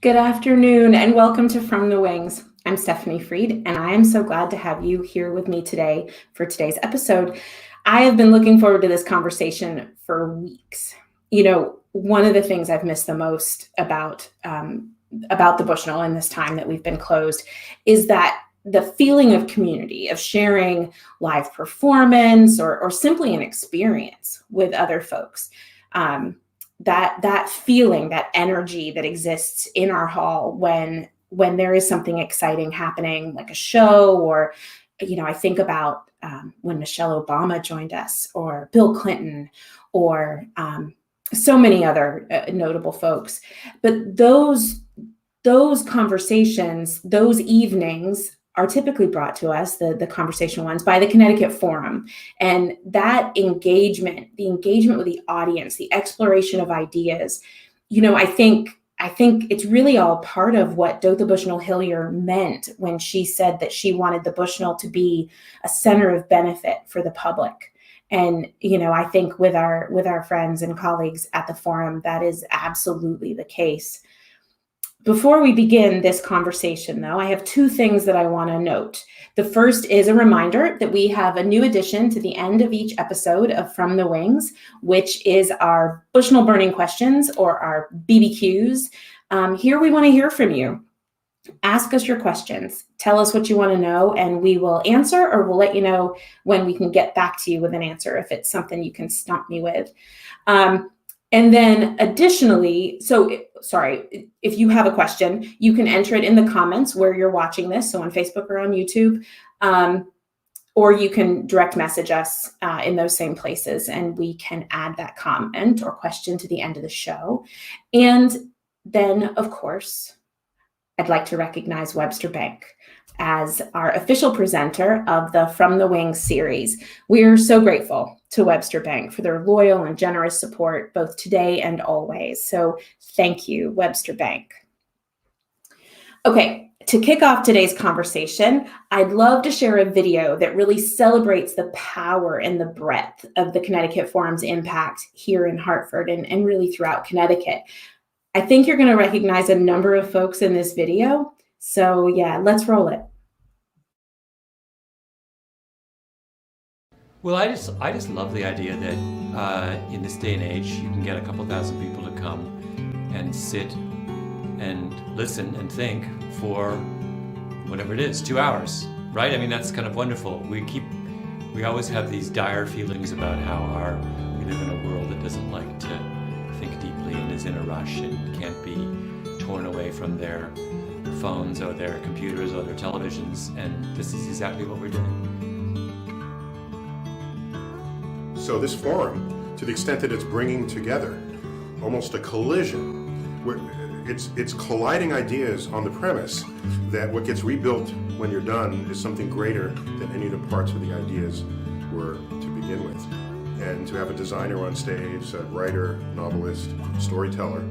Good afternoon and welcome to From the Wings. I'm Stephanie Freed and I am so glad to have you here with me today for today's episode. I have been looking forward to this conversation for weeks. You know, one of the things I've missed the most about the Bushnell in this time that we've been closed is that the feeling of community, of sharing live performance or simply an experience with other folks. That feeling, that energy that exists in our hall when there is something exciting happening, like a show, or, I think about when Michelle Obama joined us, or Bill Clinton, or so many other notable folks. But those conversations, those evenings are typically brought to us, the conversation ones, by the Connecticut Forum. And that engagement, the engagement with the audience, the exploration of ideas, I think it's really all part of what Dotha Bushnell Hillier meant when she said that she wanted the Bushnell to be a center of benefit for the public. And, I think with our friends and colleagues at the Forum, that is absolutely the case. Before we begin this conversation, though, I have two things that I want to note. The first is a reminder that we have a new addition to the end of each episode of From the Wings, which is our Bushnell burning questions, or our BBQs. Here we want to hear from you. Ask us your questions. Tell us what you want to know, and we will answer, or we'll let you know when we can get back to you with an answer if it's something you can stump me with. And then additionally, if you have a question, you can enter it in the comments where you're watching this, so on Facebook or on YouTube, or you can direct message us in those same places, and we can add that comment or question to the end of the show. And then, of course, I'd like to recognize Webster Bank as our official presenter of the From the Wings series. We're so grateful to Webster Bank for their loyal and generous support, both today and always. So thank you, Webster Bank. Okay, to kick off today's conversation, I'd love to share a video that really celebrates the power and the breadth of the Connecticut Forum's impact here in Hartford and really throughout Connecticut. I think you're going to recognize a number of folks in this video. So yeah, let's roll it. Well, I just love the idea that in this day and age, you can get a couple thousand people to come and sit and listen and think for whatever it is, 2 hours, right? I mean, that's kind of wonderful. We always have these dire feelings about how we live in a world that doesn't like to think deeply and is in a rush and can't be torn away from their phones or their computers or their televisions, and this is exactly what we're doing. So this forum, to the extent that it's bringing together almost a collision, where it's colliding ideas on the premise that what gets rebuilt when you're done is something greater than any of the parts of the ideas were to begin with. And to have a designer on stage, a writer, novelist, storyteller,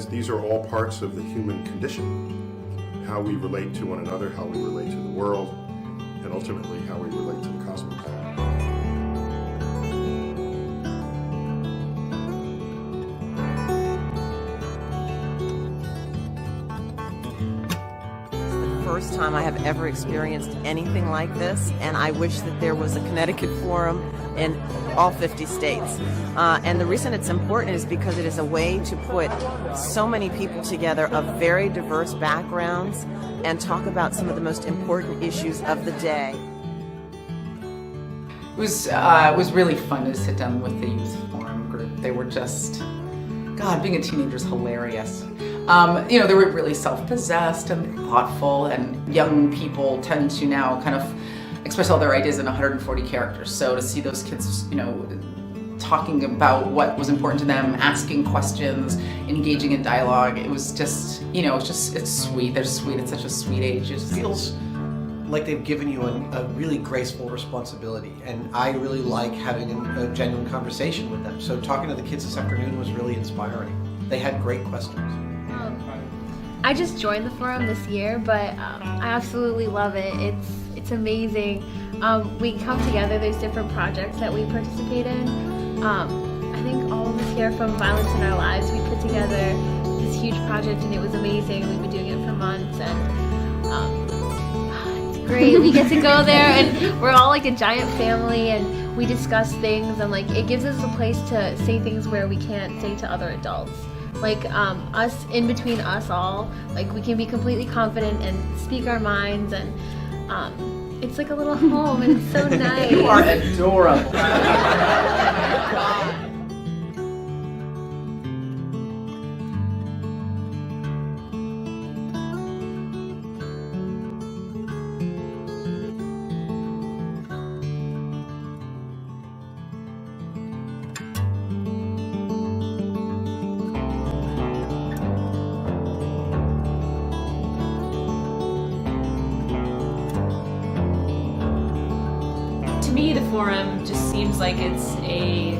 these are all parts of the human condition. How we relate to one another, how we relate to the world, and ultimately how we relate to the cosmos. First time I have ever experienced anything like this, and I wish that there was a Connecticut Forum in all 50 states. And the reason it's important is because it is a way to put so many people together of very diverse backgrounds and talk about some of the most important issues of the day. It was really fun to sit down with the youth forum group. They were just, God, being a teenager is hilarious. They were really self-possessed and thoughtful, and young people tend to now kind of express all their ideas in 140 characters. So to see those kids, talking about what was important to them, asking questions, engaging in dialogue, it was just, it's sweet. They're sweet. It's such a sweet age. It feels like they've given you a really graceful responsibility, and I really like having a genuine conversation with them. So talking to the kids this afternoon was really inspiring. They had great questions. I just joined the forum this year, but I absolutely love it. It's amazing. We come together, there's different projects that we participate in. I think all of us here from Violence in Our Lives, we put together this huge project, and it was amazing. We've been doing it for months, and it's great. We get to go there, and we're all like a giant family, and we discuss things, and like it gives us a place to say things where we can't say to other adults. Like us, in between us all, like we can be completely confident and speak our minds, and it's like a little home, and it's so nice. You are adorable. To me, the forum just seems like it's a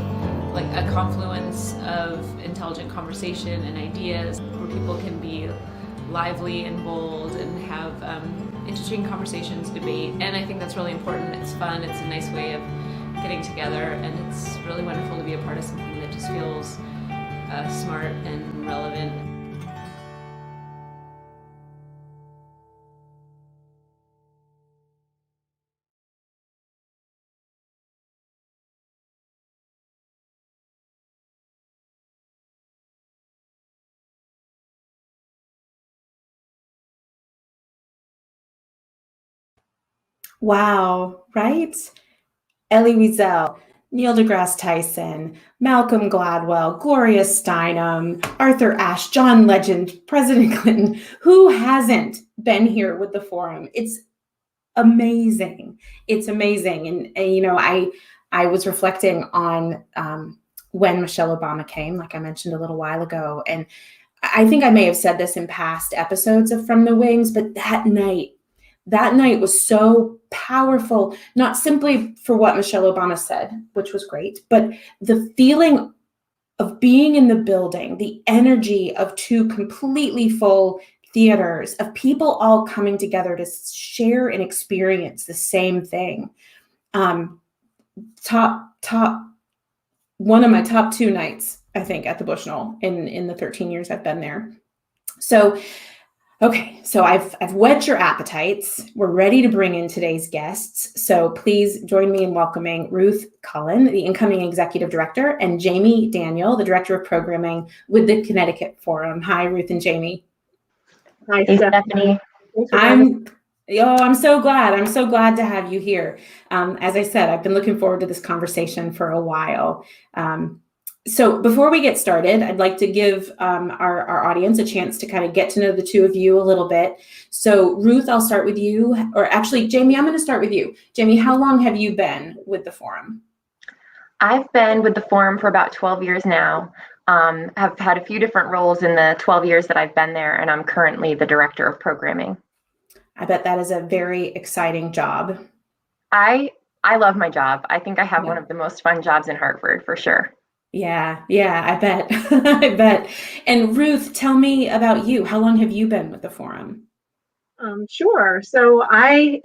confluence of intelligent conversation and ideas where people can be lively and bold and have interesting conversations, debate, and I think that's really important. It's fun, it's a nice way of getting together, and it's really wonderful to be a part of something that just feels smart and relevant. Wow, right? Elie Wiesel, Neil deGrasse Tyson, Malcolm Gladwell, Gloria Steinem, Arthur Ashe, John Legend, President Clinton. Who hasn't been here with the forum? It's amazing. It's amazing. And you know, I was reflecting on when Michelle Obama came, like I mentioned a little while ago. And I think I may have said this in past episodes of From the Wings, but that night was so powerful, not simply for what Michelle Obama said, which was great, but the feeling of being in the building, the energy of two completely full theaters, of people all coming together to share and experience the same thing. One of my top two nights, I think, at the Bushnell in the 13 years I've been there. So, okay, so I've whet your appetites. We're ready to bring in today's guests. So please join me in welcoming Ruth Cullen, the incoming executive director, and Jamie Daniel, the director of programming with the Connecticut Forum. Hi, Ruth and Jamie. Hi, Stephanie. I'm so glad. I'm so glad to have you here. As I said, I've been looking forward to this conversation for a while. So before we get started, I'd like to give our audience a chance to kind of get to know the two of you a little bit. So Ruth, I'll start with you. Or actually, Jamie, I'm going to start with you. Jamie, how long have you been with the Forum? I've been with the Forum for about 12 years now. Have had a few different roles in the 12 years that I've been there, and I'm currently the director of programming. I bet that is a very exciting job. I love my job. I think I have one of the most fun jobs in Hartford, for sure. Yeah, I bet. I bet. And Ruth, tell me about you. How long have you been with the Forum? Sure. So it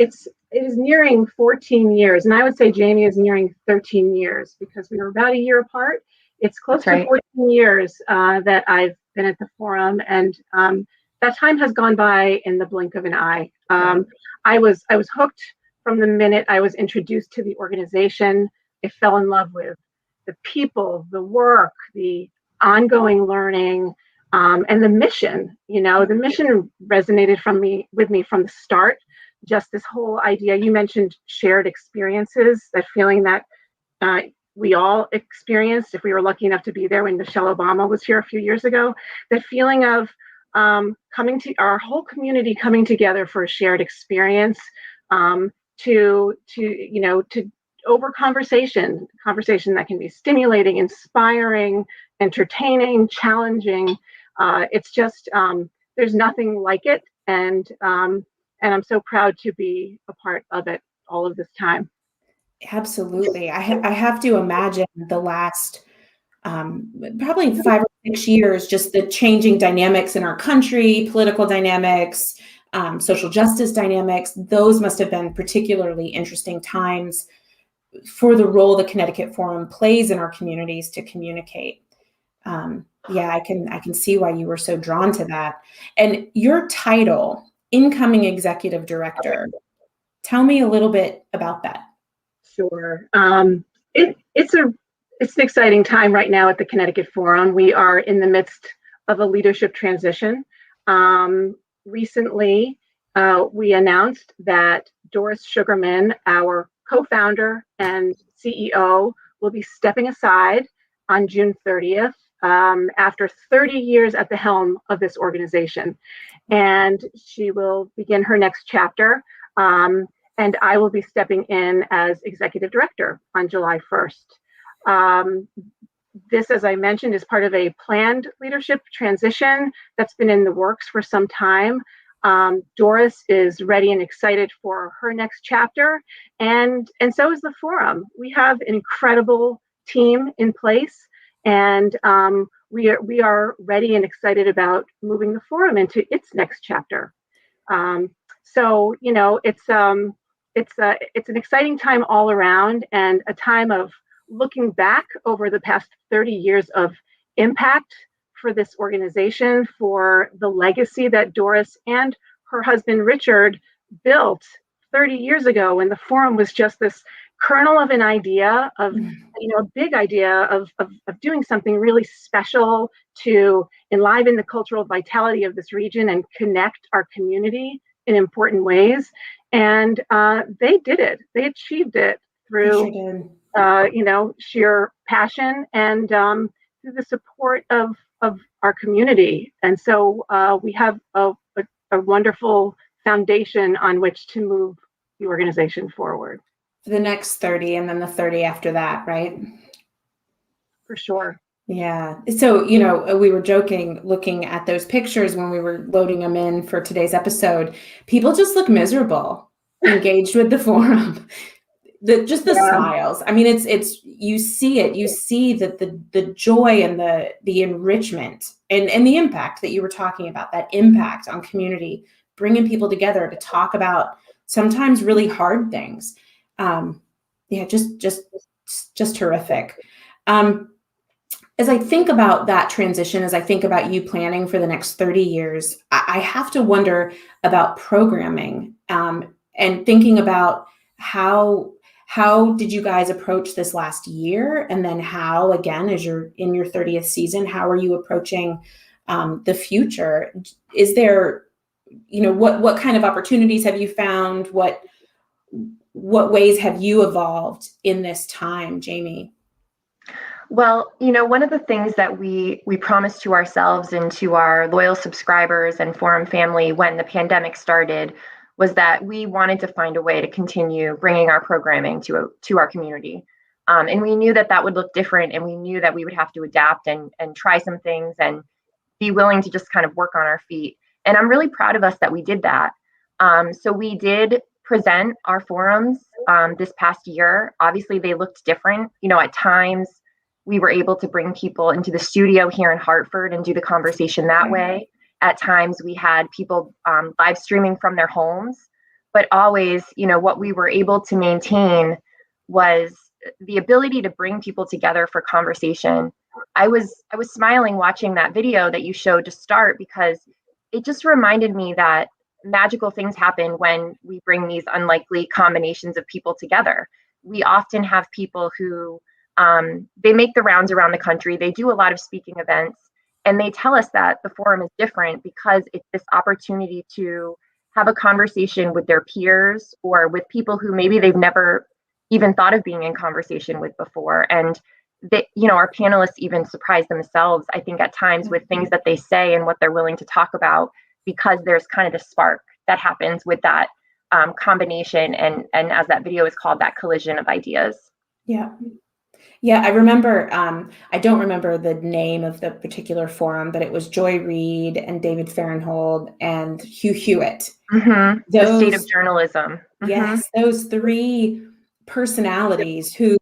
is nearing 14 years, and I would say Jamie is nearing 13 years because we were about a year apart. It's close to 14 years that I've been at the Forum, and that time has gone by in the blink of an eye. I was hooked from the minute I was introduced to the organization. I fell in love with the people, the work, the ongoing learning, and the mission. You know, the mission resonated with me from the start. Just this whole idea, you mentioned shared experiences, that feeling that we all experienced if we were lucky enough to be there when Michelle Obama was here a few years ago. The feeling of coming to our whole community coming together for a shared experience, to over conversation that can be stimulating, inspiring, entertaining, challenging. It's just there's nothing like it, and I'm so proud to be a part of it all of this time. Absolutely. I have to imagine the last probably 5 or 6 years, just the changing dynamics in our country, political dynamics, social justice dynamics. Those must have been particularly interesting times for the role the Connecticut Forum plays in our communities to communicate. Yeah, I can see why you were so drawn to that. And your title, incoming executive director, tell me a little bit about that. Sure. It's an exciting time right now at the Connecticut Forum. We are in the midst of a leadership transition. Recently, we announced that Doris Sugarman, our co-founder and CEO, will be stepping aside on June 30th after 30 years at the helm of this organization. And she will begin her next chapter. And I will be stepping in as executive director on July 1st. This, as I mentioned, is part of a planned leadership transition that's been in the works for some time. Doris is ready and excited for her next chapter, and so is the forum. We have an incredible team in place, and we are ready and excited about moving the forum into its next chapter. So it's an exciting time all around, and a time of looking back over the past 30 years of impact for this organization, for the legacy that Doris and her husband Richard built 30 years ago, when the forum was just this kernel of an idea of, a big idea of doing something really special to enliven the cultural vitality of this region and connect our community in important ways. And they did it. They achieved it through sheer passion and through the support of our community. And so we have a wonderful foundation on which to move the organization forward. The next 30 and then the 30 after that, right? For sure. Yeah. So, we were joking looking at those pictures when we were loading them in for today's episode. People just look miserable, engaged with the forum. The smiles. I mean, it's you see it. You see that the joy and the enrichment and the impact that you were talking about, that impact on community, bringing people together to talk about sometimes really hard things. Just terrific. As I think about that transition, as I think about you planning for the next 30 years, I have to wonder about programming and thinking about how did you guys approach this last year? And then how, again, as you're in your 30th season, how are you approaching the future? Is there, what kind of opportunities have you found? What ways have you evolved in this time, Jamie? Well, one of the things that we promised to ourselves and to our loyal subscribers and forum family when the pandemic started was that we wanted to find a way to continue bringing our programming to our community. And we knew that would look different, and we knew that we would have to adapt and try some things and be willing to just kind of work on our feet. And I'm really proud of us that we did that. So we did present our forums this past year. Obviously, they looked different. At times, we were able to bring people into the studio here in Hartford and do the conversation that way. At times, we had people live streaming from their homes. But always, what we were able to maintain was the ability to bring people together for conversation. I was smiling watching that video that you showed to start, because it just reminded me that magical things happen when we bring these unlikely combinations of people together. We often have people who they make the rounds around the country. They do a lot of speaking events, and they tell us that the forum is different because it's this opportunity to have a conversation with their peers or with people who maybe they've never even thought of being in conversation with before. And they, our panelists even surprise themselves, I think, at times with things that they say and what they're willing to talk about, because there's kind of the spark that happens with that combination. And as that video is called, that collision of ideas. Yeah. Yeah, I remember, I don't remember the name of the particular forum, but it was Joy Reid and David Farenhold and Hugh Hewitt. Mm-hmm. The state of journalism. Mm-hmm. Yes, those three personalities who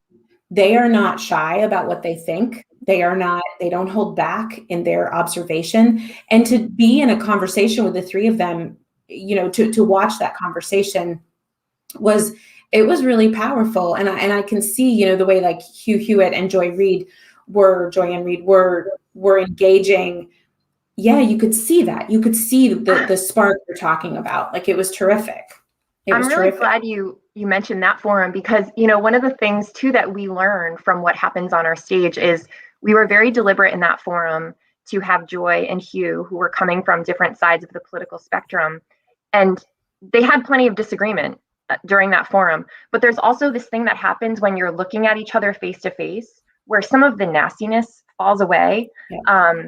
they are not shy about what they think. They don't hold back in their observation. And to be in a conversation with the three of them, to watch that conversation was really powerful. And I can see, the way like Hugh Hewitt and Joy Ann Reid were were engaging, yeah, you could see that. You could see the spark you're talking about. Like, it was terrific. I'm really glad you mentioned that forum, because, one of the things too that we learn from what happens on our stage is we were very deliberate in that forum to have Joy and Hugh, who were coming from different sides of the political spectrum, and they had plenty of disagreement during that forum. But there's also this thing that happens when you're looking at each other face to face, where some of the nastiness falls away. Yeah.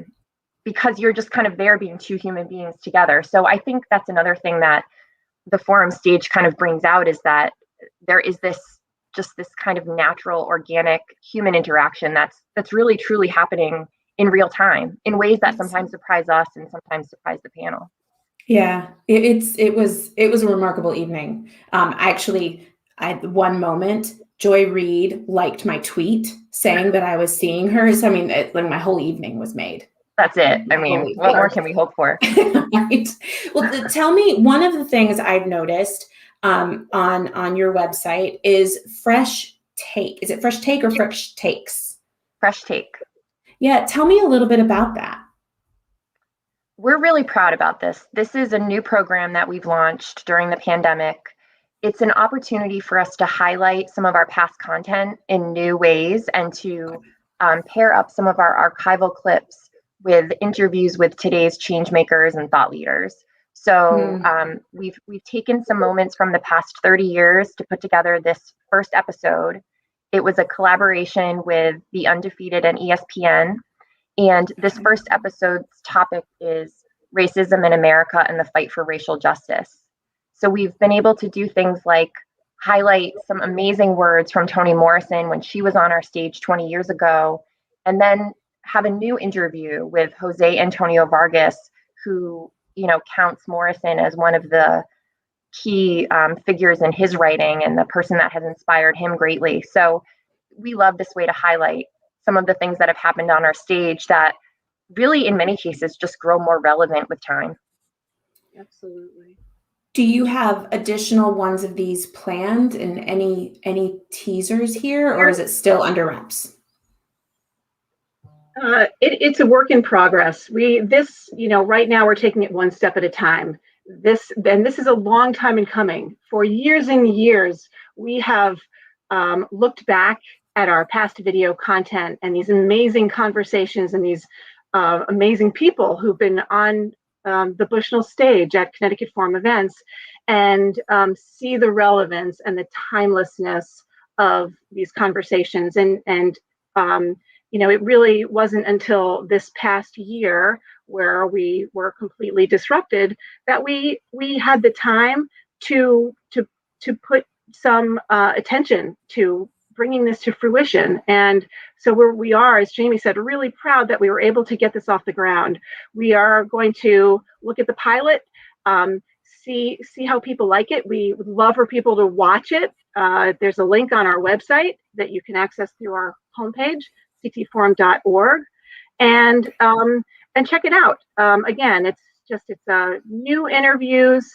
Because you're just kind of there being two human beings together. So I think that's another thing that the forum stage kind of brings out, is that there is this kind of natural, organic human interaction that's really truly happening in real time in ways that sometimes surprise us and sometimes surprise the panel. Yeah, it was a remarkable evening. I one moment, Joy Reid liked my tweet saying that I was seeing her. So I mean, like, my whole evening was made. That's it. I mean, what more can we hope for? Right. Well, tell me, one of the things I've noticed on your website is Fresh Take. Is it Fresh Take or Fresh Takes? Fresh Take. Yeah, tell me a little bit about that. We're really proud about this. This is a new program that we've launched during the pandemic. It's an opportunity for us to highlight some of our past content in new ways, and to pair up some of our archival clips with interviews with today's change makers and thought leaders. So we've taken some moments from the past 30 years to put together this first episode. It was a collaboration with The Undefeated and ESPN. And this first episode's topic is racism in America and the fight for racial justice. So we've been able to do things like highlight some amazing words from Toni Morrison when she was on our stage 20 years ago, and then have a new interview with Jose Antonio Vargas, who, counts Morrison as one of the key figures in his writing and the person that has inspired him greatly. So we love this way to highlight some of the things that have happened on our stage that really, in many cases, just grow more relevant with time. Absolutely. Do you have additional ones of these planned, and any teasers here, or is it still under wraps? It's a work in progress. Right now we're taking it one step at a time. This is a long time in coming. For years and years, we have looked back at our past video content and these amazing conversations and these amazing people who've been on the Bushnell stage at Connecticut Forum events, and see the relevance and the timelessness of these conversations. And it really wasn't until this past year, where we were completely disrupted, that we had the time to put some attention to bringing this to fruition. And so we are, as Jamie said, really proud that we were able to get this off the ground. We are going to look at the pilot, see how people like it. We would love for people to watch it. There's a link on our website that you can access through our homepage, ctforum.org, and check it out. Again, it's new interviews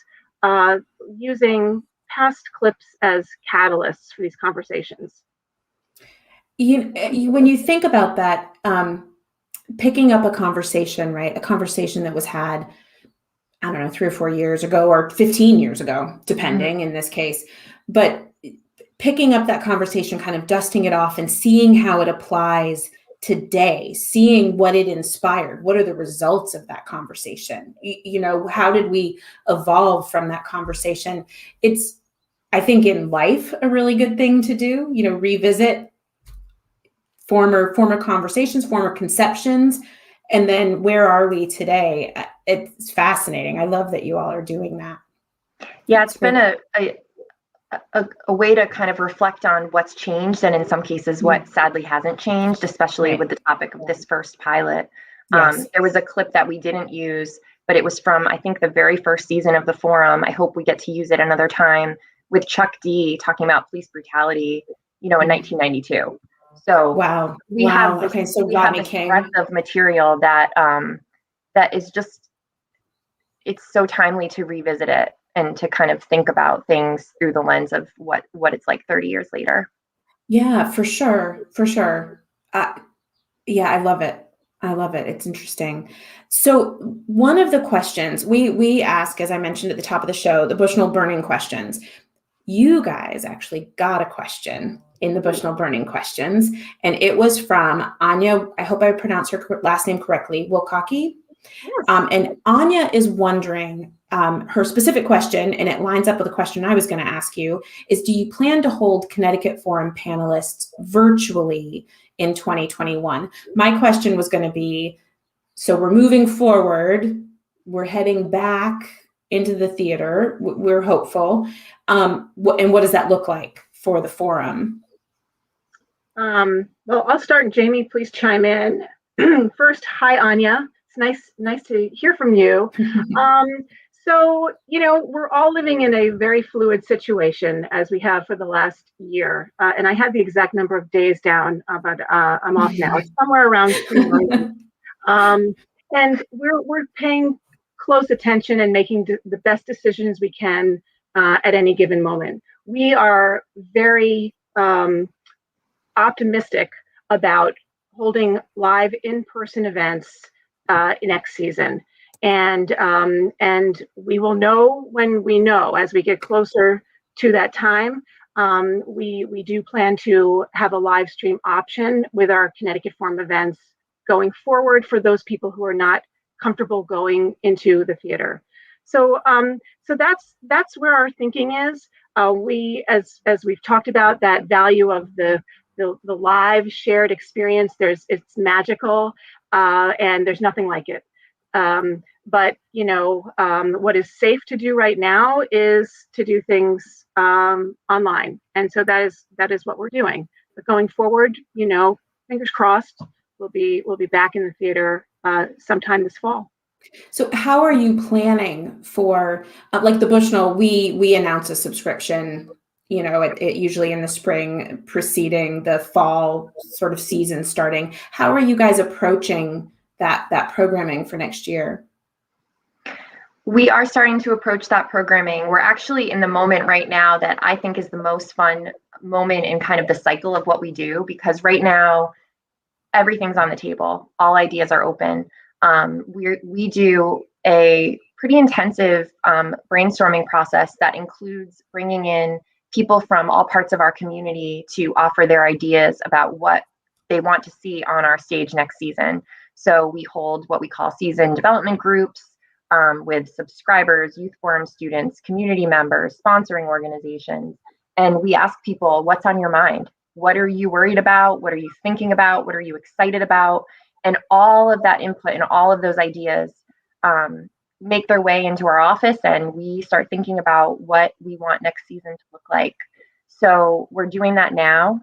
using past clips as catalysts for these conversations. When you think about that, picking up a conversation, right? A conversation that was had, I don't know, 3 or 4 years ago, or 15 years ago, depending in this case, but picking up that conversation, kind of dusting it off and seeing how it applies today, seeing what it inspired, what are the results of that conversation? How did we evolve from that conversation? It's, I think, in life, a really good thing to do, revisit former conversations, former conceptions, and then where are we today? It's fascinating. I love that you all are doing that. Yeah, it's been a way to kind of reflect on what's changed, and in some cases what sadly hasn't changed, especially with the topic of this first pilot. Yes. There was a clip that we didn't use, but it was from, I think, the very first season of the forum. I hope we get to use it another time, with Chuck D talking about police brutality, in 1992. So wow, we have this, okay, so we have this breadth of material that that is just, it's so timely to revisit it and to kind of think about things through the lens of what it's like 30 years later. Yeah, for sure. Yeah, I love it. I love it. It's interesting. So one of the questions we ask, as I mentioned at the top of the show, the Bushnell burning questions. You guys actually got a question in the Bushnell burning questions, and it was from Anya. I hope I pronounced her last name correctly, Wilcocky. Yes. And Anya is wondering, her specific question, and it lines up with a question I was going to ask you, is do you plan to hold Connecticut Forum panelists virtually in 2021? My question was going to be, so we're moving forward, we're heading back into the theater, we're hopeful. And what does that look like for the forum? Well, I'll start. Jamie, please chime in. First, hi, Anya. It's nice to hear from you. So, we're all living in a very fluid situation, as we have for the last year. And I have the exact number of days down, but I'm off now. It's somewhere around 3 million. And we're paying close attention and making the best decisions we can at any given moment. We are very optimistic about holding live in-person events next season, and we will know when we know as we get closer to that time. We do plan to have a live stream option with our Connecticut Forum events going forward for those people who are not comfortable going into the theater. So that's where our thinking is. We, as we've talked about, that value of the live shared experience, it's magical, and there's nothing like it. But what is safe to do right now is to do things online, and so that is what we're doing. But going forward, fingers crossed, we'll be back in the theater sometime this fall. So how are you planning for, like the Bushnell, we announce a subscription, it usually in the spring preceding the fall sort of season starting. How are you guys approaching that programming for next year? We are starting to approach that programming. We're actually in the moment right now that I think is the most fun moment in kind of the cycle of what we do, because right now everything's on the table. All ideas are open. We do a pretty intensive brainstorming process that includes bringing in people from all parts of our community to offer their ideas about what they want to see on our stage next season. So we hold what we call season development groups with subscribers, youth forum students, community members, sponsoring organizations. And we ask people, what's on your mind? What are you worried about? What are you thinking about? What are you excited about? And all of that input and all of those ideas make their way into our office, and we start thinking about what we want next season to look like. So we're doing that now.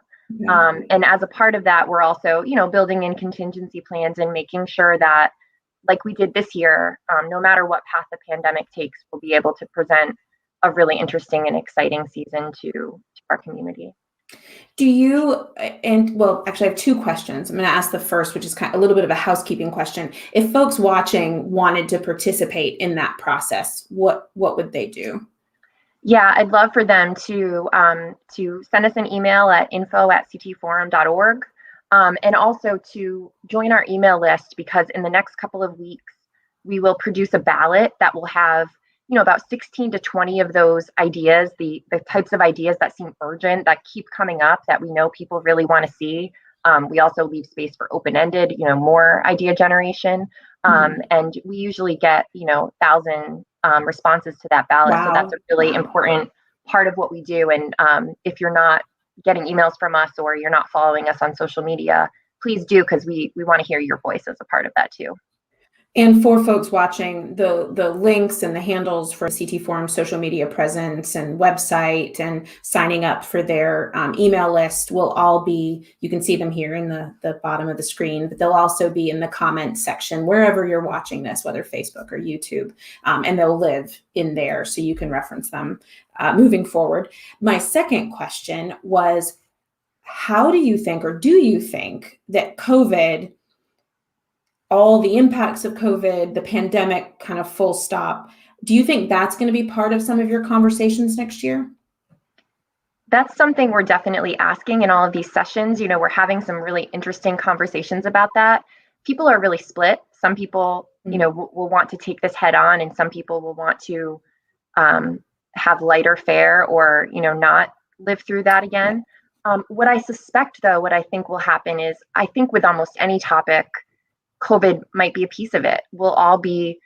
And as a part of that, we're also, building in contingency plans and making sure that, like we did this year, no matter what path the pandemic takes, we'll be able to present a really interesting and exciting season to our community. Do you, well, actually I have 2 questions. I'm going to ask the first, which is kind of a little bit of a housekeeping question. If folks watching wanted to participate in that process, what would they do? Yeah, I'd love for them to send us an email at info@ctforum.org, and also to join our email list, because in the next couple of weeks, we will produce a ballot that will have about 16 to 20 of those ideas, the types of ideas that seem urgent, that keep coming up, that we know people really want to see. We also leave space for open-ended, more idea generation. And we usually get, 1,000 responses to that ballot. Wow. So that's a really important part of what we do. And if you're not getting emails from us or you're not following us on social media, please do, because we want to hear your voice as a part of that too. And for folks watching, the links and the handles for CT Forum social media presence and website and signing up for their email list will all be, you can see them here in the bottom of the screen, but they'll also be in the comments section, wherever you're watching this, whether Facebook or YouTube, and they'll live in there so you can reference them moving forward. My second question was, how do you think, or do you think that COVID, all the impacts of COVID, the pandemic kind of full stop, do you think that's going to be part of some of your conversations next year? That's something we're definitely asking in all of these sessions. We're having some really interesting conversations about that. people are really split. Some people, will want to take this head on, and some people will want to have lighter fare, or not live through that again. What I suspect, though, what I think will happen is, I think with almost any topic, COVID might be a piece of it. We'll all be,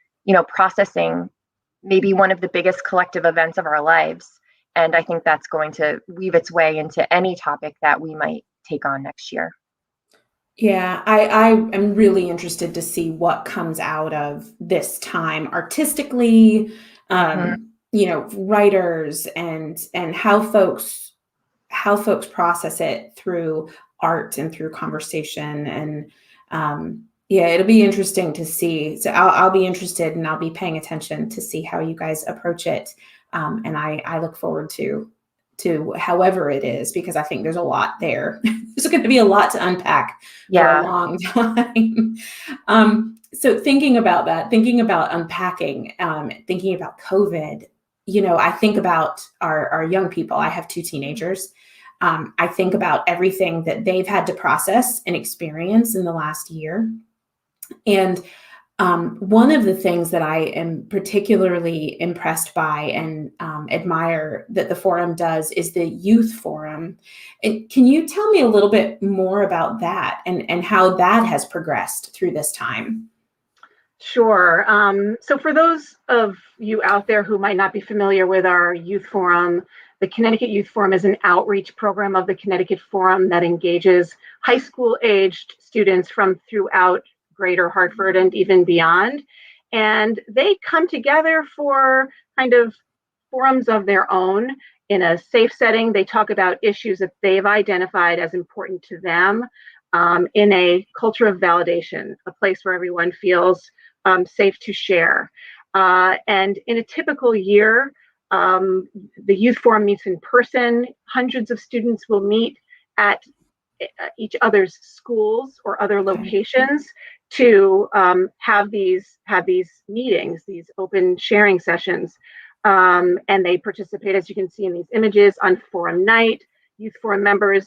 processing maybe one of the biggest collective events of our lives. And I think that's going to weave its way into any topic that we might take on next year. Yeah, I am really interested to see what comes out of this time artistically, writers and how folks process it through art and through conversation. And it'll be interesting to see. So I'll be interested, and I'll be paying attention to see how you guys approach it. And I look forward to however it is, because I think there's a lot there. There's going to be a lot to unpack for a long time. So thinking about that, thinking about unpacking, thinking about COVID, I think about our young people. I have 2 teenagers. I think about everything that they've had to process and experience in the last year. And one of the things that I am particularly impressed by and admire that the forum does is the youth forum. And can you tell me a little bit more about that and how that has progressed through this time? Sure. So for those of you out there who might not be familiar with our youth forum, the Connecticut Youth Forum is an outreach program of the Connecticut Forum that engages high school aged students from throughout Greater Hartford and even beyond. And they come together for kind of forums of their own in a safe setting. They talk about issues that they've identified as important to them, in a culture of validation, a place where everyone feels safe to share. And in a typical year, the youth forum meets in person. Hundreds of students will meet at each other's schools or other locations to have these meetings, these open sharing sessions. And they participate, as you can see in these images, on forum night. Youth forum members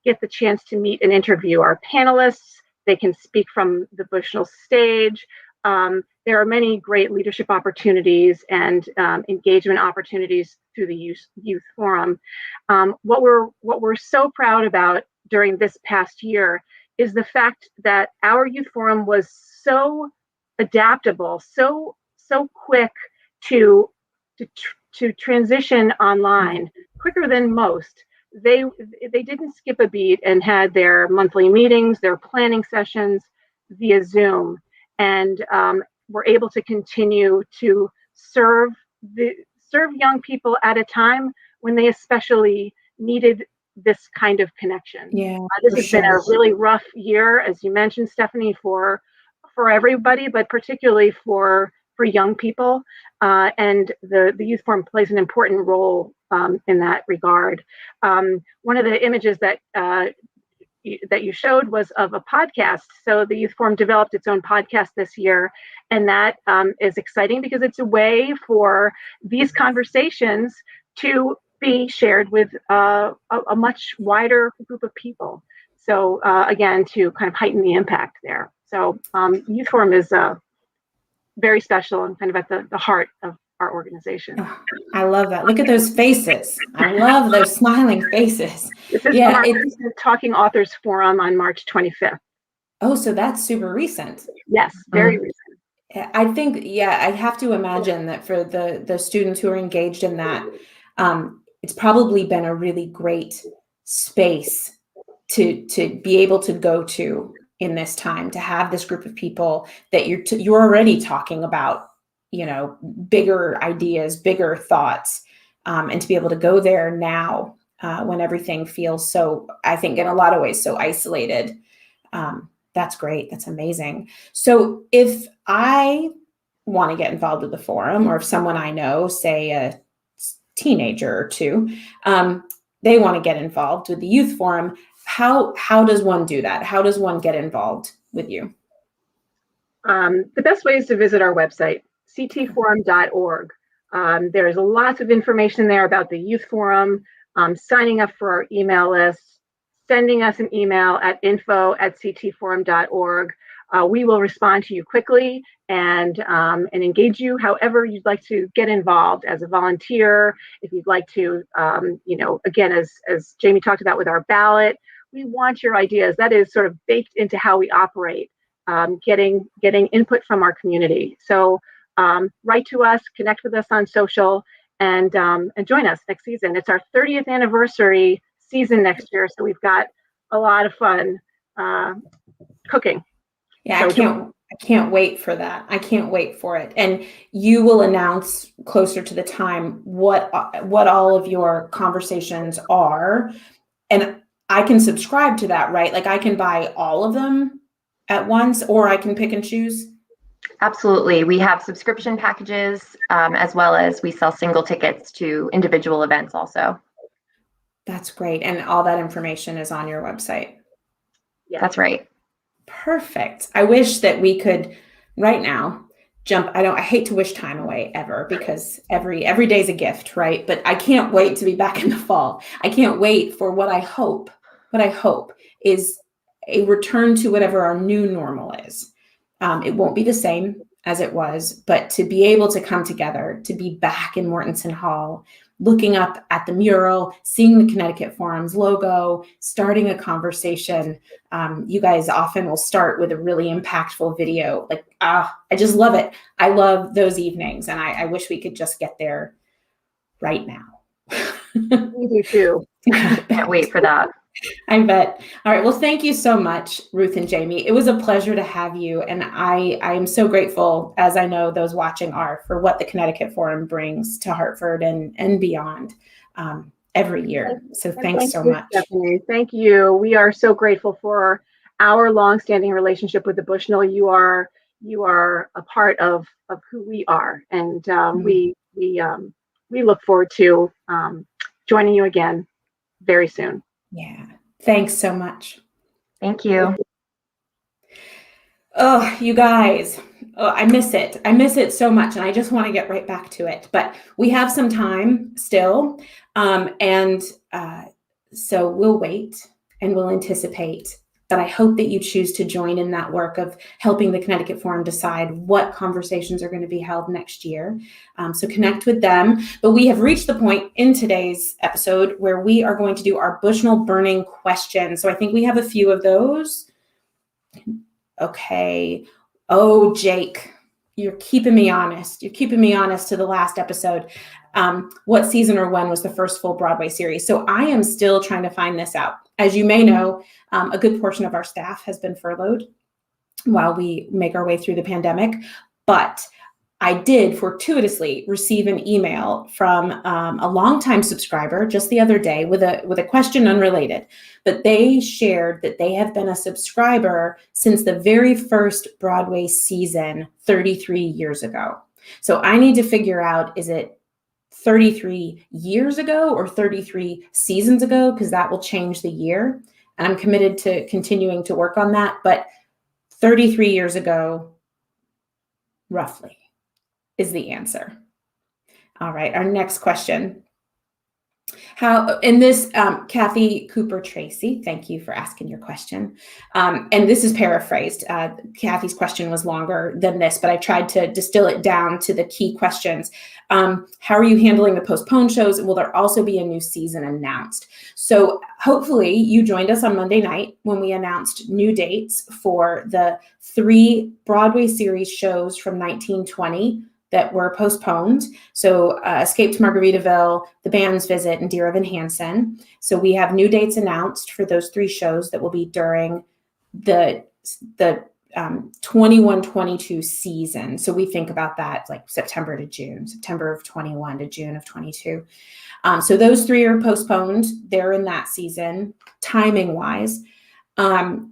get the chance to meet and interview our panelists. They can speak from the Bushnell stage. There are many great leadership opportunities and engagement opportunities through the youth forum. What we're so proud about during this past year is the fact that our youth forum was so adaptable, so quick to transition online, quicker than most. They didn't skip a beat and had their monthly meetings, their planning sessions via Zoom, and were able to continue to serve young people at a time when they especially needed this kind of connection. This has been a really rough year, as you mentioned, Stephanie, for everybody, but particularly for young people. And the youth forum plays an important role in that regard. One of the images that you showed was of a podcast. So the youth forum developed its own podcast this year, and that is exciting because it's a way for these conversations to be shared with a much wider group of people. So again, to kind of heighten the impact there. So youth forum is very special and kind of at the heart of our organization. Oh, I love that. Look at those faces. I love those smiling faces. This is from our recent Talking Authors Forum on March 25th. Oh, so that's super recent. Yes, very recent. I think, I have to imagine that for the students who are engaged in that, it's probably been a really great space to be able to go to in this time, to have this group of people that you're already talking about, bigger ideas, bigger thoughts, and to be able to go there now when everything feels so, I think in a lot of ways, so isolated. That's great. That's amazing. So if I want to get involved with the forum, or if someone I know, say a teenager or 2, they want to get involved with the youth forum, how does one do that? How does one get involved with you? The best way is to visit our website, ctforum.org. There's lots of information there about the youth forum, signing up for our email list, sending us an email at info@ctforum.org. we will respond to you quickly and engage you however you'd like to get involved as a volunteer. If you'd like to, again, as Jamie talked about with our ballot, we want your ideas. That is sort of baked into how we operate, getting input from our community. So write to us, connect with us on social, and join us next season. It's our 30th anniversary season next year, so we've got a lot of fun cooking. Yeah, I can't wait for that. I can't wait for it. And you will announce closer to the time what all of your conversations are. And I can subscribe to that, right? Like I can buy all of them at once, or I can pick and choose. Absolutely. We have subscription packages, as well as we sell single tickets to individual events also. That's great. And all that information is on your website. Yeah, that's right. Perfect. I wish that we could right now jump. I hate to wish time away ever, because every day's a gift, right? But I can't wait to be back in the fall. I can't wait for what I hope is a return to whatever our new normal is. It won't be the same as it was, but to be able to come together, to be back in Mortensen Hall, looking up at the mural, seeing the Connecticut Forum's logo, starting a conversation. You guys often will start with a really impactful video. Like, I just love it. I love those evenings, and I wish we could just get there right now. We do too. Can't wait for that. I bet. All right. Well, thank you so much, Ruth and Jamie. It was a pleasure to have you. And I am so grateful, as I know those watching are, for what the Connecticut Forum brings to Hartford and beyond every year. So thanks so much. Stephanie. Thank you. We are so grateful for our longstanding relationship with the Bushnell. You are a part of who we are. And we look forward to joining you again very soon. Yeah. Thanks so much. Thank you. Oh, you guys. Oh, I miss it. I miss it so much. And I just want to get right back to it. But we have some time still. So we'll wait and we'll anticipate. But I hope that you choose to join in that work of helping the Connecticut Forum decide what conversations are going to be held next year. So connect with them. But we have reached the point in today's episode where we are going to do our Bushnell burning questions. So I think we have a few of those. Okay. Oh, Jake, you're keeping me honest. You're keeping me honest to the last episode. What season or when was the first full Broadway series? So I am still trying to find this out. As you may know, a good portion of our staff has been furloughed while we make our way through the pandemic. But I did fortuitously receive an email from a longtime subscriber just the other day with a question unrelated. But they shared that they have been a subscriber since the very first Broadway season 33 years ago. So I need to figure out, is it 33 years ago or 33 seasons ago? Because that will change the year. And I'm committed to continuing to work on that. But 33 years ago, roughly, is the answer. All right, our next question. Kathy Cooper Tracy, thank you for asking your question. And this is paraphrased. Kathy's question was longer than this, but I tried to distill it down to the key questions. How are you handling the postponed shows? Will there also be a new season announced? So hopefully you joined us on Monday night when we announced new dates for the 3 Broadway series shows from 1920 that were postponed. So Escape to Margaritaville, The Band's Visit, and Dear Evan Hansen. So we have new dates announced for those 3 shows that will be during the 21-22 season. So we think about that like September to June, September of 21 to June of 22. So those 3 are postponed. They're in that season, timing wise.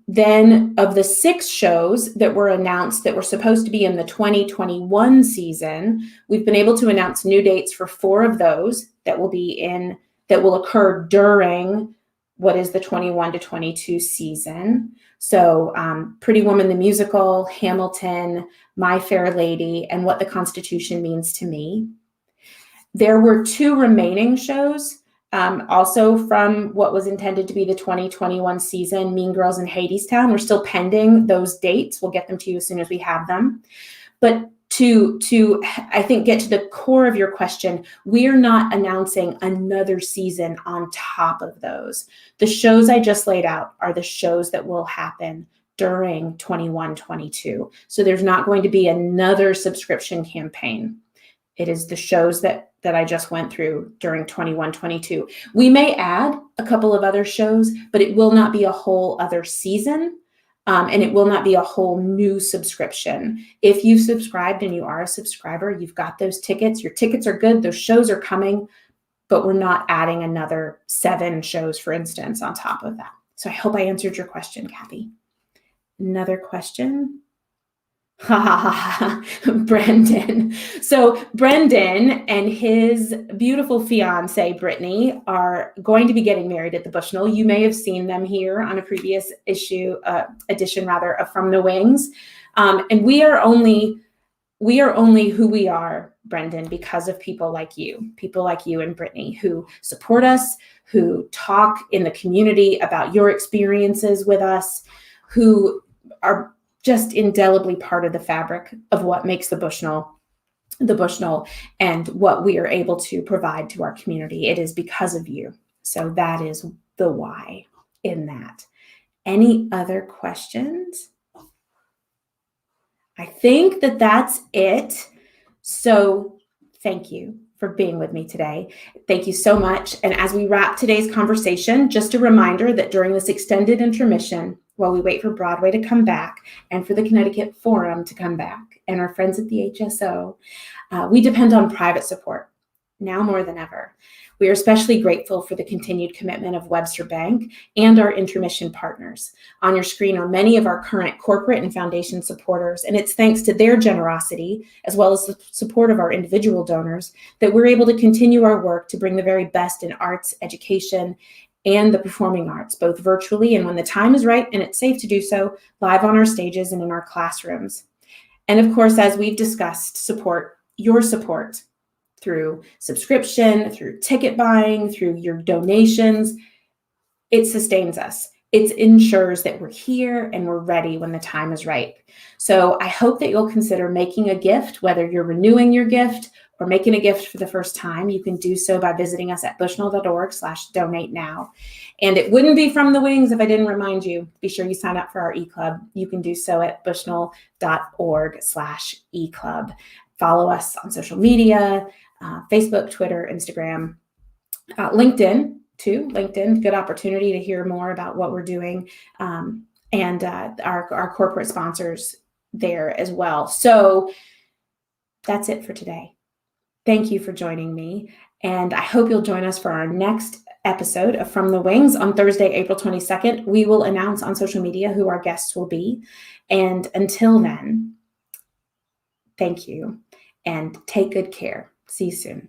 Then of the 6 shows that were announced that were supposed to be in the 2021 season, we've been able to announce new dates for 4 of those that will occur during what is the 21 to 22 season. So Pretty Woman the Musical, Hamilton, My Fair Lady, and What the Constitution Means to Me. There were 2 remaining shows Also from what was intended to be the 2021 season, Mean Girls in Hadestown. We're still pending those dates. We'll get them to you as soon as we have them. But to I think get to the core of your question, we're not announcing another season on top of those. The shows I just laid out are the shows that will happen during 21-22. So there's not going to be another subscription campaign. It is the shows that I just went through during 21-22. We may add a couple of other shows, but it will not be a whole other season. And it will not be a whole new subscription. If you've subscribed and you are a subscriber, you've got those tickets. Your tickets are good. Those shows are coming, but we're not adding another 7 shows, for instance, on top of that. So I hope I answered your question, Kathy. Another question? Ha ha ha ha, Brendan. So Brendan and his beautiful fiance, Brittany, are going to be getting married at the Bushnell. You may have seen them here on a previous edition of From the Wings. And we are only who we are, Brendan, because of people like you and Brittany, who support us, who talk in the community about your experiences with us, who are just indelibly part of the fabric of what makes the Bushnell, and what we are able to provide to our community. It is because of you. So that is the why in that. Any other questions? I think that that's it. So thank you for being with me today. Thank you so much. And as we wrap today's conversation, just a reminder that during this extended intermission, while we wait for Broadway to come back and for the Connecticut Forum to come back and our friends at the HSO, we depend on private support now more than ever. We are especially grateful for the continued commitment of Webster Bank and our intermission partners. On your screen are many of our current corporate and foundation supporters, and it's thanks to their generosity, as well as the support of our individual donors, that we're able to continue our work to bring the very best in arts, education, and the performing arts, both virtually and when the time is right and it's safe to do so, live on our stages and in our classrooms. And of course, as we've discussed, your support through subscription, through ticket buying, through your donations, it sustains us. It ensures that we're here and we're ready when the time is right. So I hope that you'll consider making a gift, whether you're renewing your gift or making a gift for the first time. You can do so by visiting us at bushnell.org/donate now. And it wouldn't be From the Wings if I didn't remind you, be sure you sign up for our e-club. You can do so at bushnell.org/e-club. Follow us on social media, Facebook, Twitter, Instagram, LinkedIn too. LinkedIn, good opportunity to hear more about what we're doing, and our corporate sponsors there as well. So that's it for today. Thank you for joining me, and I hope you'll join us for our next episode of From the Wings on Thursday, April 22nd. We will announce on social media who our guests will be, and until then, thank you and take good care. See you soon.